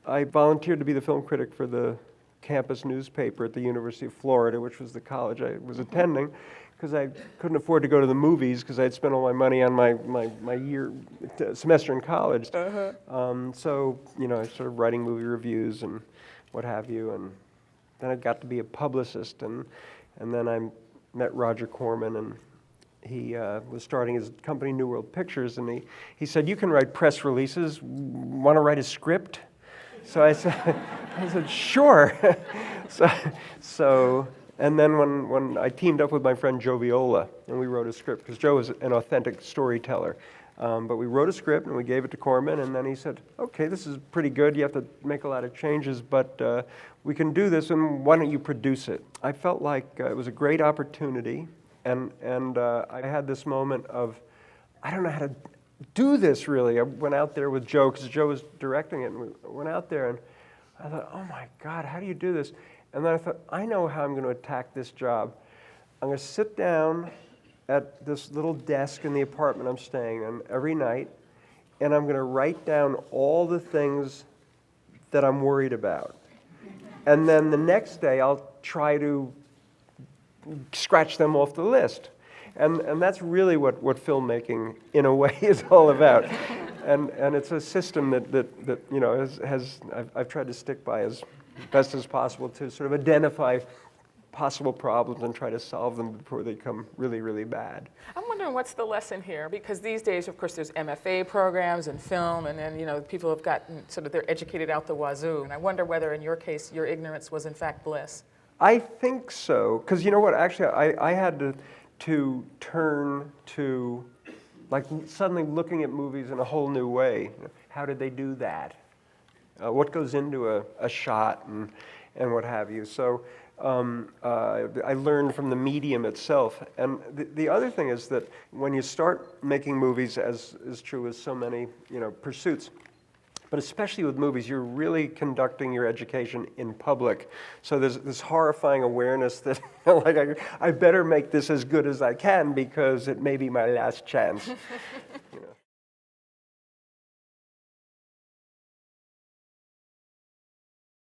I volunteered to be the film critic for the campus newspaper at the University of Florida, which was the college I was attending, because I couldn't afford to go to the movies because I'd spent all my money on my semester in college. So, you know, I started writing movie reviews and what have you, and then I got to be a publicist, and then I met Roger Corman, and he was starting his company, New World Pictures, and he said, "You can write press releases. Want to write a script?" So I said, "Sure." so, and then when I teamed up with my friend Joe Viola, and we wrote a script, because Joe is an authentic storyteller, but we wrote a script and we gave it to Corman, and then he said, "Okay, this is pretty good. You have to make a lot of changes, but we can do this, and why don't you produce it?" I felt like it was a great opportunity, and I had this moment of, I don't know how to do this really. I went out there with Joe, because Joe was directing it, and we went out there, and I thought, oh my God, how do you do this? And then I thought, I know how I'm going to attack this job. I'm going to sit down at this little desk in the apartment I'm staying in every night, and I'm going to write down all the things that I'm worried about. And then the next day, I'll try to scratch them off the list. And that's really what filmmaking, in a way, is all about. And it's a system that you know, I've tried to stick by as best as possible to sort of identify possible problems and try to solve them before they become really, really bad. I'm wondering what's the lesson here, because these days, of course, there's MFA programs in film, and then, you know, people have gotten sort of, they're educated out the wazoo. And I wonder whether, in your case, your ignorance was in fact bliss. I think so, because you know what, actually, I had to turn to, like, suddenly looking at movies in a whole new way. How did they do that? What goes into a shot and what have you? So I learned from the medium itself. And the other thing is that when you start making movies, as is true with so many, you know, pursuits, but especially with movies, you're really conducting your education in public. So there's this horrifying awareness that, like, I better make this as good as I can because it may be my last chance.